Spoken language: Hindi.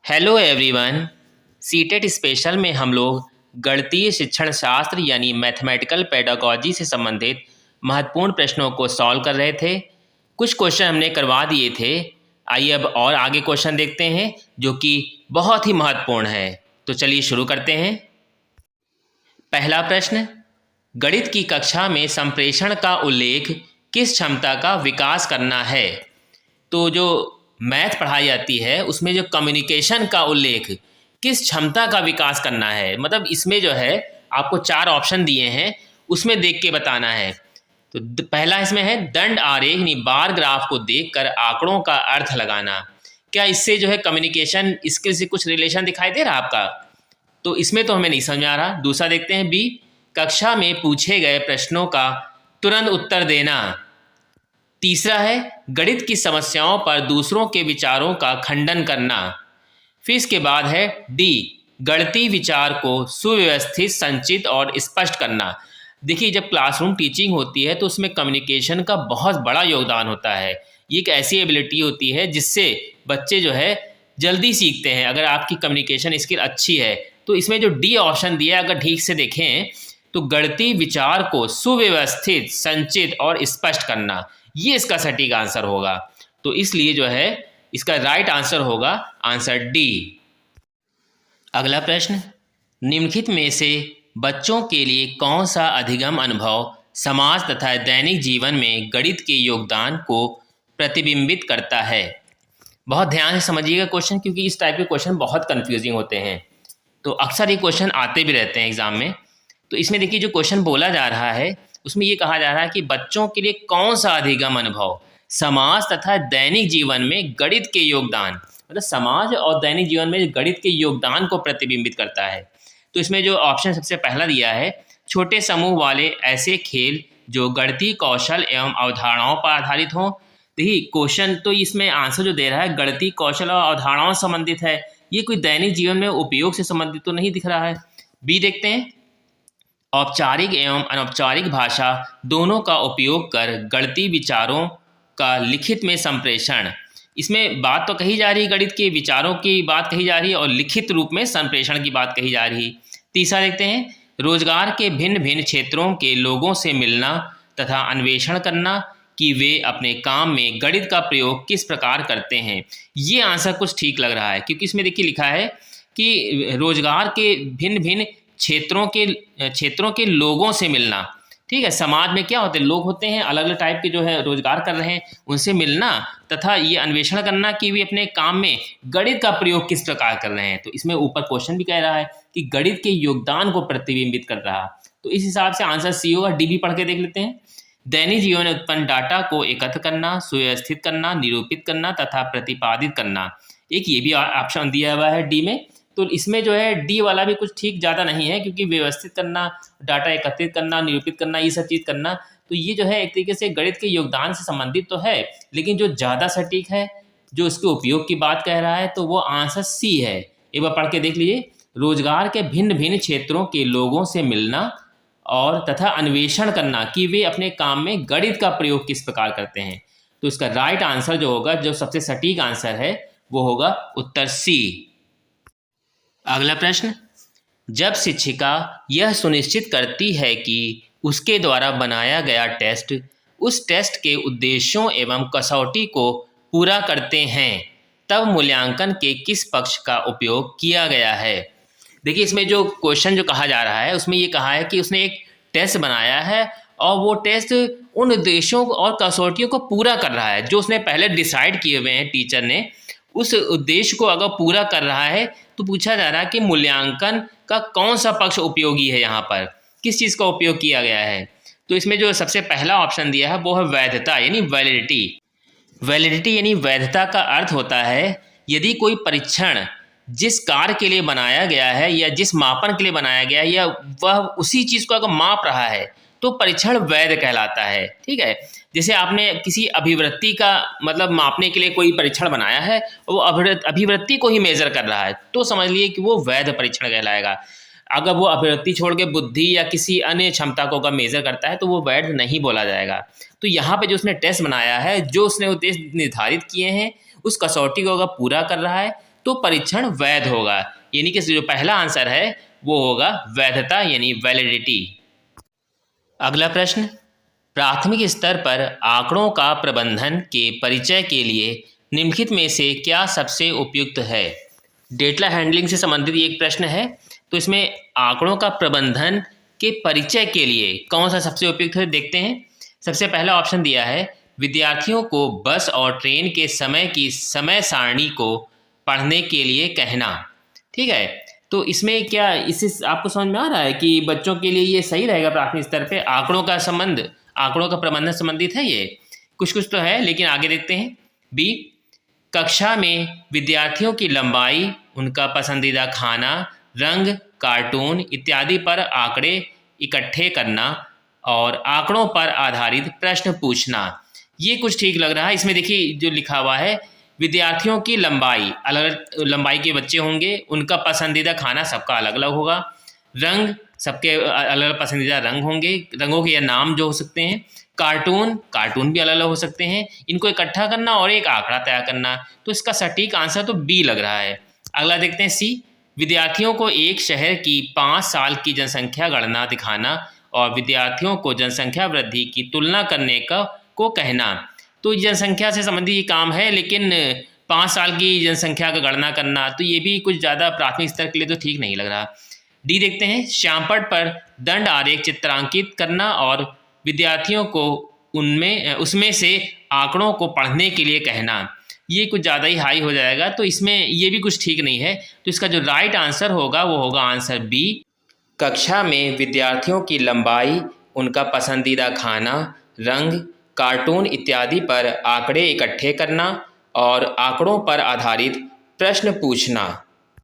Hello everyone. सीटेट स्पेशल में हम लोग गणितीय शिक्षण शास्त्र यानी मैथमेटिकल पेडागॉजी से संबंधित महत्वपूर्ण प्रश्नों को सॉल्व कर रहे थे। कुछ क्वेश्चन हमने करवा दिए थे। आइए अब और आगे क्वेश्चन देखते हैं जो कि बहुत ही महत्वपूर्ण है। तो चलिए शुरू करते हैं। पहला प्रश्न, गणित की कक्षा में संप्रेषण का उल्लेख किस क्षमता का विकास करना है। तो जो मैथ पढ़ाई जाती है उसमें जो कम्युनिकेशन का उल्लेख किस क्षमता का विकास करना है, मतलब इसमें जो है आपको 4 ऑप्शन दिए हैं, उसमें देख के बताना है। तो पहला इसमें है दंड आरेख यानी बार ग्राफ को देखकर आंकड़ों का अर्थ लगाना। क्या इससे जो है कम्युनिकेशन स्किल से कुछ रिलेशन दिखाई दे रहा है आपका? तो इसमें तो हमें नहीं समझ आ रहा। दूसरा देखते हैं बी, कक्षा में पूछे गए प्रश्नों का तुरंत उत्तर देना। तीसरा है गणित की समस्याओं पर दूसरों के विचारों का खंडन करना। फिर इसके बाद है डी, गणितीय विचार को सुव्यवस्थित, संचित और स्पष्ट करना। देखिए, जब क्लासरूम टीचिंग होती है तो उसमें कम्युनिकेशन का बहुत बड़ा योगदान होता है। ये एक ऐसी एबिलिटी होती है जिससे बच्चे जो है जल्दी सीखते हैं। अगर आपकी कम्युनिकेशन स्किल अच्छी है तो इसमें जो डी ऑप्शन दिया है अगर ठीक से देखें तो गणितीय विचार को सुव्यवस्थित, संचित और स्पष्ट करना, ये इसका सटीक आंसर होगा। तो इसलिए जो है इसका राइट आंसर होगा आंसर डी। अगला प्रश्न, निम्नलिखित में से बच्चों के लिए कौन सा अधिगम अनुभव समाज तथा दैनिक जीवन में गणित के योगदान को प्रतिबिंबित करता है। बहुत ध्यान से समझिएगा क्वेश्चन, क्योंकि इस टाइप के क्वेश्चन बहुत कंफ्यूजिंग होते हैं। तो अक्सर ये क्वेश्चन आते भी रहते हैं एग्जाम में। तो इसमें देखिए जो क्वेश्चन बोला जा रहा है उसमें ये कहा जा रहा है कि बच्चों के लिए कौन सा अधिगम अनुभव समाज तथा दैनिक जीवन में गणित के योगदान, मतलब समाज और दैनिक जीवन में गणित के योगदान को प्रतिबिंबित करता है। तो इसमें जो ऑप्शन सबसे पहला दिया है, छोटे समूह वाले ऐसे खेल जो गणितीय कौशल एवं अवधारणाओं पर आधारित हों। देखिए क्वेश्चन तो इसमें आंसर जो दे रहा है गणितीय कौशल और अवधारणाओं से संबंधित है, ये कोई दैनिक जीवन में उपयोग से संबंधित तो नहीं दिख रहा है। बी देखते हैं, औपचारिक एवं अनौपचारिक भाषा दोनों का उपयोग कर गणितीय विचारों का लिखित में संप्रेषण। इसमें बात तो कही जा रही है, गणित के विचारों की बात कही जा रही है और लिखित रूप में संप्रेषण की बात कही जा रही है। तीसरा देखते हैं, रोजगार के भिन्न भिन्न क्षेत्रों के लोगों से मिलना तथा अन्वेषण करना कि वे अपने काम में गणित का प्रयोग किस प्रकार करते हैं। ये आंसर कुछ ठीक लग रहा है, क्योंकि इसमें देखिए लिखा है कि रोजगार के भिन्न भिन्न क्षेत्रों के लोगों से मिलना। ठीक है, समाज में क्या होते हैं, लोग होते हैं अलग अलग टाइप के जो है रोजगार कर रहे हैं, उनसे मिलना तथा ये अन्वेषण करना कि वे अपने काम में गणित का प्रयोग किस प्रकार कर रहे हैं। तो इसमें ऊपर क्वेश्चन भी कह रहा है कि गणित के योगदान को प्रतिबिंबित कर रहा। तो इस हिसाब से आंसर सी होगा। डी भी पढ़ के देख लेते हैं, दैनिक जीवन में उत्पन्न डाटा को एकत्र करना, सुव्यवस्थित करना, निरूपित करना तथा प्रतिपादित करना। एक ये भी ऑप्शन दिया हुआ है डी में। तो इसमें जो है डी वाला भी कुछ ठीक ज़्यादा नहीं है, क्योंकि व्यवस्थित करना, डाटा एकत्रित करना, निरूपित करना, ये सब चीज़ करना, तो ये जो है एक तरीके से गणित के योगदान से संबंधित तो है, लेकिन जो ज़्यादा सटीक है, जो इसके उपयोग की बात कह रहा है, तो वो आंसर सी है। एक बार पढ़ के देख लीजिए, रोजगार के भिन्न भिन्न क्षेत्रों के लोगों से मिलना और तथा अन्वेषण करना कि वे अपने काम में गणित का प्रयोग किस प्रकार करते हैं। तो इसका राइट आंसर जो होगा, जो सबसे सटीक आंसर है, वो होगा उत्तर सी। अगला प्रश्न, जब शिक्षिका यह सुनिश्चित करती है कि उसके द्वारा बनाया गया टेस्ट उस टेस्ट के उद्देश्यों एवं कसौटी को पूरा करते हैं, तब मूल्यांकन के किस पक्ष का उपयोग किया गया है। देखिए इसमें जो क्वेश्चन जो कहा जा रहा है उसमें ये कहा है कि उसने एक टेस्ट बनाया है और वो टेस्ट उन उद्देश्यों और कसौटियों को पूरा कर रहा है जो उसने पहले डिसाइड किए हुए हैं टीचर ने। उस उद्देश्य को अगर पूरा कर रहा है तो पूछा जा रहा है कि मूल्यांकन का कौन सा पक्ष उपयोगी है, यहाँ पर किस चीज़ का उपयोग किया गया है। तो इसमें जो सबसे पहला ऑप्शन दिया है वो है वैधता यानी वैलिडिटी। वैलिडिटी यानी वैधता का अर्थ होता है यदि कोई परीक्षण जिस कार्य के लिए बनाया गया है या जिस मापन के लिए बनाया गया है या वह उसी चीज़ को अगर माप रहा है तो परीक्षण वैध कहलाता है। ठीक है, जैसे आपने किसी अभिवृत्ति का मतलब मापने के लिए कोई परीक्षण बनाया है, वो अभिवृत्ति को ही मेजर कर रहा है, तो समझ लिए कि वो वैध परीक्षण कहलाएगा। अगर वो अभिवृत्ति छोड़ के बुद्धि या किसी अन्य क्षमता को अगर मेजर करता है तो वो वैध नहीं बोला जाएगा। तो यहाँ पे जो उसने टेस्ट बनाया है, जो उसने उद्देश्य निर्धारित किए हैं, उस कसौटी को अगर पूरा कर रहा है तो परीक्षण वैध होगा। यानी कि जो पहला आंसर है वो होगा वैधता यानी वैलिडिटी। अगला प्रश्न, प्राथमिक स्तर पर आंकड़ों का प्रबंधन के परिचय के लिए निम्नलिखित में से क्या सबसे उपयुक्त है। डेटा हैंडलिंग से संबंधित एक प्रश्न है, तो इसमें आंकड़ों का प्रबंधन के परिचय के लिए कौन सा सबसे उपयुक्त है देखते हैं। सबसे पहला ऑप्शन दिया है विद्यार्थियों को बस और ट्रेन के समय की समय सारणी को पढ़ने के लिए कहना। ठीक है, तो इसमें क्या इससे आपको समझ में आ रहा है कि बच्चों के लिए ये सही रहेगा? प्राथमिक स्तर पे आंकड़ों का संबंध, आंकड़ों का प्रबंधन संबंधित है। ये कुछ कुछ तो है, लेकिन आगे देखते हैं। बी, कक्षा में विद्यार्थियों की लंबाई, उनका पसंदीदा खाना, रंग, कार्टून इत्यादि पर आंकड़े इकट्ठे करना और आंकड़ों पर आधारित प्रश्न पूछना। ये कुछ ठीक लग रहा है। इसमें देखिए जो लिखा हुआ है, विद्यार्थियों की लंबाई, अलग अलग लंबाई के बच्चे होंगे, उनका पसंदीदा खाना सबका अलग अलग होगा, रंग सबके अलग अलग पसंदीदा रंग होंगे, रंगों के या नाम जो हो सकते हैं, कार्टून भी अलग अलग हो सकते हैं, इनको इकट्ठा करना और एक आंकड़ा तैयार करना। तो इसका सटीक आंसर तो बी लग रहा है। अगला देखते हैं सी, विद्यार्थियों को एक शहर की 5 साल की जनसंख्या गणना दिखाना और विद्यार्थियों को जनसंख्या वृद्धि की तुलना करने को कहना। तो जनसंख्या से संबंधित ये काम है, लेकिन 5 साल की जनसंख्या का गणना करना तो ये भी कुछ ज़्यादा प्राथमिक स्तर के लिए तो ठीक नहीं लग रहा। डी देखते हैं, श्यामपट्ट पर दंड आरेख चित्रांकित करना और विद्यार्थियों को उसमें से आंकड़ों को पढ़ने के लिए कहना। ये कुछ ज़्यादा ही हाई हो जाएगा, तो इसमें ये भी कुछ ठीक नहीं है। तो इसका जो राइट आंसर होगा वो होगा आंसर बी, कक्षा में विद्यार्थियों की लंबाई, उनका पसंदीदा खाना, रंग, कार्टून इत्यादि पर आंकड़े इकट्ठे करना और आंकड़ों पर आधारित प्रश्न पूछना।